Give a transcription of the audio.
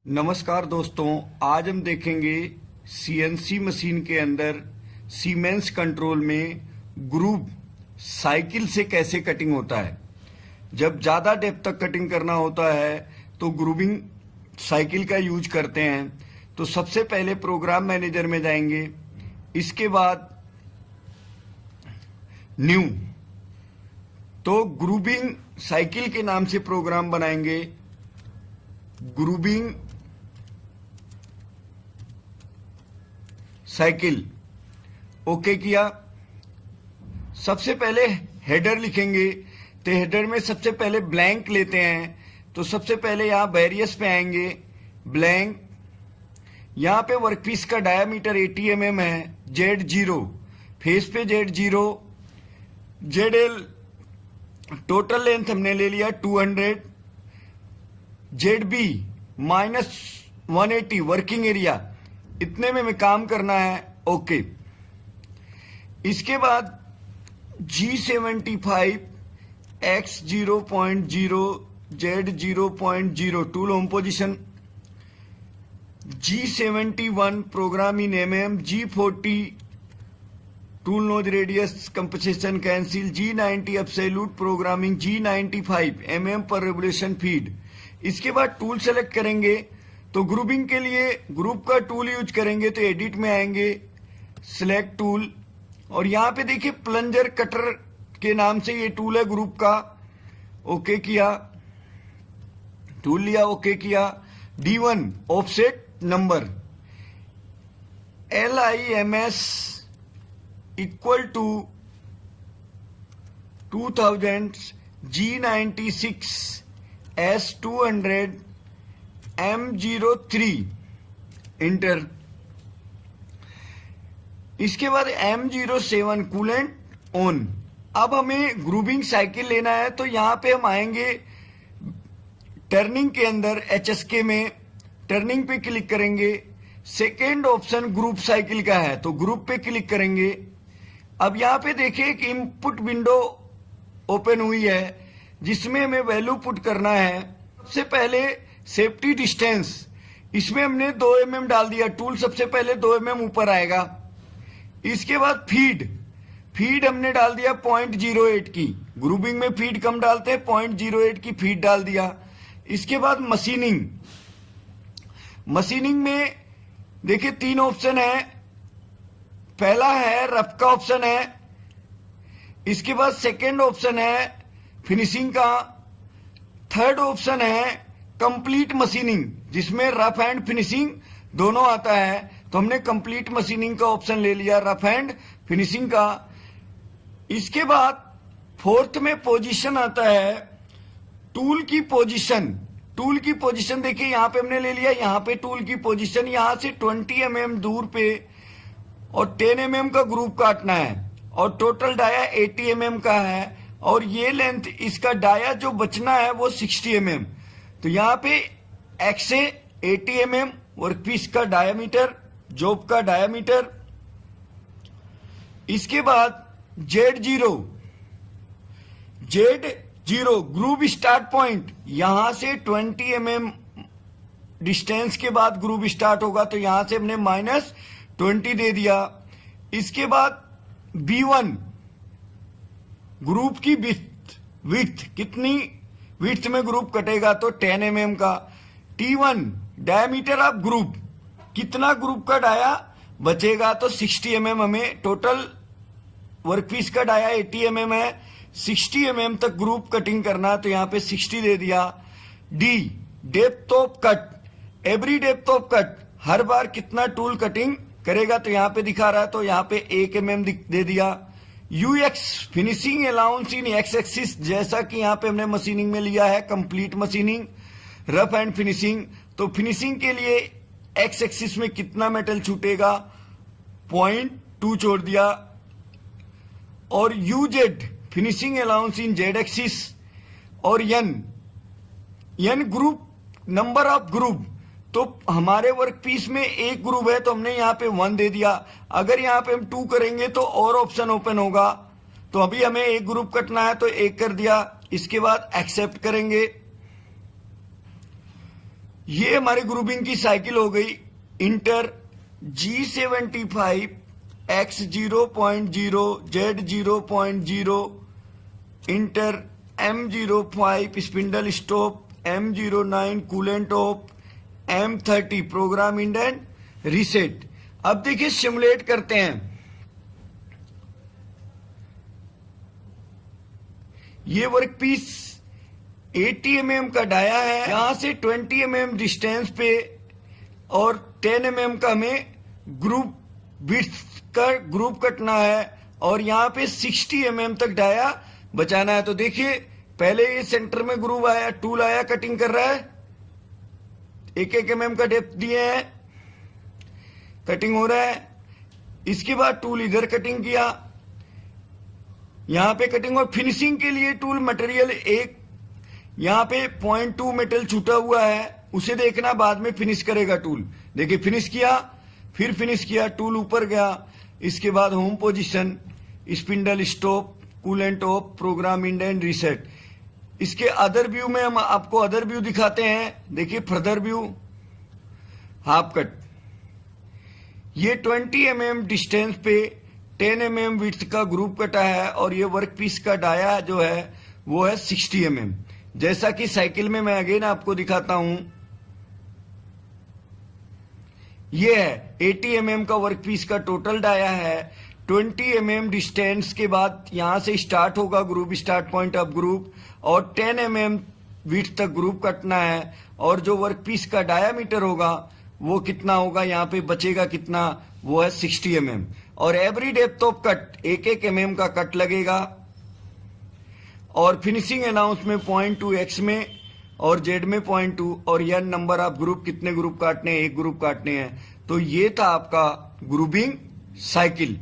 नमस्कार दोस्तों, आज हम देखेंगे सीएनसी मशीन के अंदर सीमेंस कंट्रोल में ग्रूव साइकिल से कैसे कटिंग होता है। जब ज़्यादा डेप्थ तक कटिंग करना होता है तो ग्रूविंग साइकिल का यूज करते हैं। तो सबसे पहले प्रोग्राम मैनेजर में जाएंगे, इसके बाद न्यू, तो ग्रूविंग साइकिल के नाम से प्रोग्राम बनाएंगे। ग्रूविंग साइकिल ओके किया। सबसे पहले हेडर लिखेंगे, तो हेडर में सबसे पहले ब्लैंक लेते हैं। तो सबसे पहले यहां वेरियस पे आएंगे, ब्लैंक। यहां पे वर्कपीस का डायामीटर 80 mm है, Z0 फेस पे Z0, ZL टोटल लेंथ हमने ले लिया 200, ZB -180 वर्किंग एरिया, इतने में हमें काम करना है। ओके। इसके बाद G75 X 0.0 Z 0.0 tool home position, G71 program in mm, G40 tool nose radius compensation cancel, G90 absolute programming, G95 mm per revolution feed. इसके बाद टूल सेलेक्ट करेंगे, तो ग्रुपिंग के लिए ग्रुप का टूल यूज करेंगे। तो एडिट में आएंगे, सिलेक्ट टूल, और यहां पे देखिए प्लंजर कटर के नाम से ये टूल है ग्रुप का। ओके किया, टूल लिया, ओके किया। D1 offset number, LIMS equal to 2000, G96 S200 M03 enter. इसके बाद M07 कूलेंट ऑन। अब हमें ग्रूविंग साइकिल लेना है, तो यहां पे हम आएंगे टर्निंग के अंदर, HSK में टर्निंग पे क्लिक करेंगे। सेकेंड ऑप्शन ग्रुप साइकिल का है, तो ग्रुप पे क्लिक करेंगे। अब यहां पे देखिए एक इनपुट विंडो ओपन हुई है जिसमें हमें वैल्यू पुट करना है। सबसे पहले सेफ्टी डिस्टेंस, इसमें हमने 2 mm डाल दिया। टूल सबसे पहले 2 mm ऊपर आएगा। इसके बाद फीड हमने डाल दिया 0.08 की। ग्रुपिंग में फीड कम डालते हैं, 0.08 की फीड डाल दिया। इसके बाद मशीनिंग में देखिए 3 ऑप्शन है। पहला है रफ का ऑप्शन है, इसके बाद सेकेंड ऑप्शन है फिनिशिंग का, थर्ड ऑप्शन है कंप्लीट मशीनिंग, जिसमें रफ एंड फिनिशिंग दोनों आता है। तो हमने कंप्लीट मशीनिंग का ऑप्शन ले लिया, रफ एंड फिनिशिंग का। इसके बाद फोर्थ में पोजीशन आता है टूल की पोजीशन। टूल की पोजीशन देखिए यहां पे हमने ले लिया, यहां पे टूल की पोजीशन, यहां से 20 mm दूर पे और 10 mm का ग्रुप काटना है, और टोटल डाया 80 mm का है, और ये लेंथ इसका डाया जो बचना है वो 60 mm। तो यहां पे X से 80 mm वर्कपीस का डायामीटर, जॉब का डायामीटर। इसके बाद Z0 ग्रूव स्टार्ट पॉइंट, यहां से 20 mm डिस्टेंस के बाद ग्रूव स्टार्ट होगा, तो यहां से हमने -20 दे दिया। इसके बाद B1 ग्रुप की विड्थ, कितनी विड्थ में ग्रुप कटेगा, तो 10 mm का। T1 डायमीटर ऑफ ग्रुप, कितना ग्रुप का डाया बचेगा, तो 60 mm हमें टोटल वर्कपीस का डाया 80 mm है, 60 mm तक ग्रुप कटिंग करना, तो यहां पे 60 दे दिया। D depth of cut, every depth of cut, हर बार कितना टूल कटिंग करेगा, तो यहां पे दिखा रहा है, तो यहां पे 1 mm दे दिया। UX फिनिशिंग अलाउंस इन X एक्सिस, जैसा कि यहां पे हमने मशीनिंग में लिया है complete machining, rough and finishing. तो फिनिशिंग के लिए X एक्सिस में कितना मेटल छूटेगा, 0.2 छोड़ दिया। और UZ फिनिशिंग अलाउंस इन Z एक्सिस, और N group, number of group, तो हमारे वर्क पीस में एक ग्रुप है, तो हमने यहाँ पे 1 दे दिया। अगर यहाँ पे हम 2 करेंगे तो और ऑप्शन ओपन होगा, तो अभी हमें एक ग्रुप कटना है तो 1 कर दिया। इसके बाद एक्सेप्ट करेंगे। ये हमारी ग्रुपिंग की साइकिल हो गई। Enter G75 X 0.0 Z 0.0 enter M05 spindle stop, M09 coolant off, M30 program end and reset. अब देखिए सिमुलेट करते हैं। ये वर्क पीस 80 mm का डाया है, यहां से 20 mm डिस्टेंस पे और 10 mm का हमें ग्रुप विड्थ का ग्रुप कटना है और यहाँ पे 60 mm तक डाया बचाना है। तो देखिए पहले ये सेंटर में ग्रुप आया, टूल आया, कटिंग कर रहा है, 1-1 mm का डेप्थ दिए हैं, कटिंग हो रहा है। इसके बाद टूल इधर कटिंग किया, यहां पे कटिंग, और फिनिशिंग के लिए टूल मटेरियल एक यहां पे 0.2 मेटल छूटा हुआ है, उसे देखना, बाद में फिनिश करेगा टूल। देखिए फिनिश किया, फिर फिनिश किया, टूल ऊपर गया, इसके बाद home position, spindle stop, coolant off, program end and reset. इसके अदर व्यू में हम आपको अदर व्यू दिखाते हैं। देखिए फर्दर व्यू, हाफ कट, ये 20 mm डिस्टेंस पे 10 mm विड्थ का ग्रुप कटा है और ये वर्क पीस का डाया जो है वो है 60 mm। जैसा कि साइकिल में मैं अगेन आपको दिखाता हूं, ये है 80 mm का वर्क पीस का टोटल डाया है। 20 mm डिस्टेंस के बाद यहां से स्टार्ट होगा group, start point up group, और 10 mm विड्थ तक ग्रुप कटना है। और जो वर्क पीस का डायामीटर होगा वो कितना होगा, यहाँ पे बचेगा कितना, वो है 60 mm। और every depth of cut 1-1 mm का कट लगेगा। और फिनिशिंग अनाउंस में 0.2 X में और Z में 0.2, और यह नंबर ऑफ ग्रुप, कितने ग्रुप काटने हैं, एक ग्रुप काटने हैं। तो ये था आपका ग्रुपिंग साइकिल।